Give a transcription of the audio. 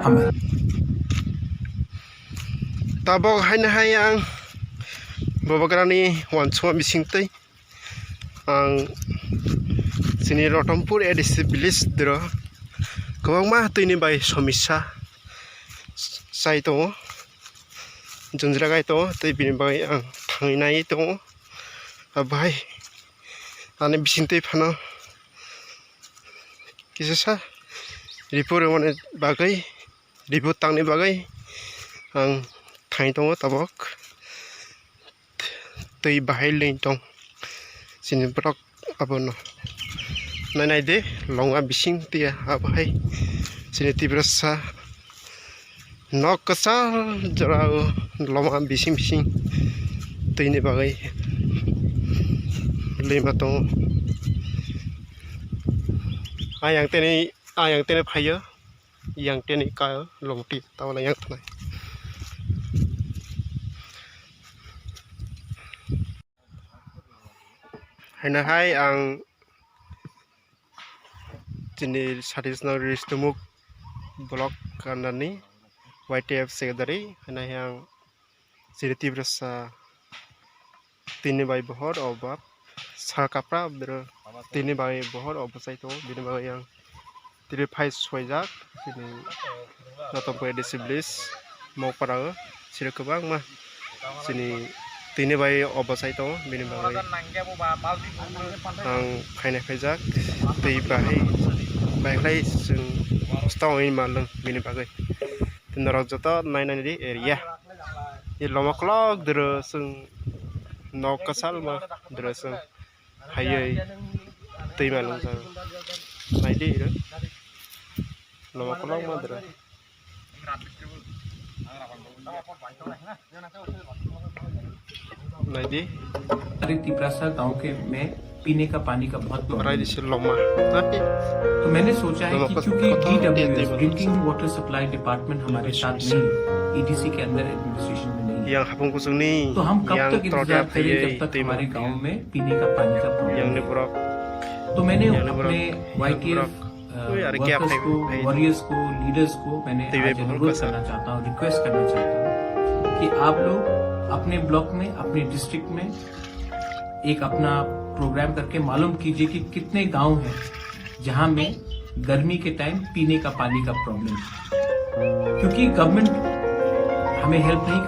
हमारी tabok hai ang babagrani wansua bisingtai ang sini Rotampur edisibilis dro kwbangma tini bai somisa sai tongo junjragai tongo tei bini bai ang thanginai tongo bai ani bisingtai phano kisasa report mane bagai report tangni bagai ang thai tongo tabok tei bahai lein tong sini brok abono nanai de longa bising tia abai sini tibrasa nok kasal jarau longa bising tei ni bagai lima tong ayang tene phayo yang tene ka longti tawala yang thnai haina hai ang jini traditional ristumuk blok kanani YTF secretary haina yang siriti brasa tini bai bohor obab sarkapra bro tini bai bohor obasai to bini bai yang tiri phai soijak sini Rotampur edisibilis mau para sira kebang mah sini tini bai obasai to bini bai ang phaina phaijak tei bai lai sung stong in malung bini bai tinarok joto nainani di area i lomaklok dro sung nok kasal ma dro sung hayai tei malung sa nai di ro lomaklok ma dro nai di तिब्रासा गांव के में पीने का पानी का बहुत problem rai di है। siloma तो मैंने सोचा है कि क्योंकि DWS drinking water supply department हमारे साथ नहीं, EDC के अंदर एडमिनिस्ट्रेशन में नहीं है, yang hapung kusungni तो हम कब yang तक इंतजार करें जब तक हमारे गांव में पीने का पानी का yang प्रॉब्लम ni है। borok तो मैंने yang ni अपने borok YTF Ui, ada gap workers है को, भाई। वॉरियर्स को, लीडर्स को मैंने TV आज बहुत अनुरोध पसंद। करना चाहता हूँ, रिक्वेस्ट करना चाहता हूँ कि आप लोग अपने ब्लॉक में, अपने डिस्ट्रिक्ट में एक अपना प्रोग्राम करके मालूम कीजिए कि कितने गांव हैं जहां में गर्मी के टाइम पीने का पानी का प्रॉब्लम है, क्योंकि गवर्नमेंट हमें हेल्प नहीं कर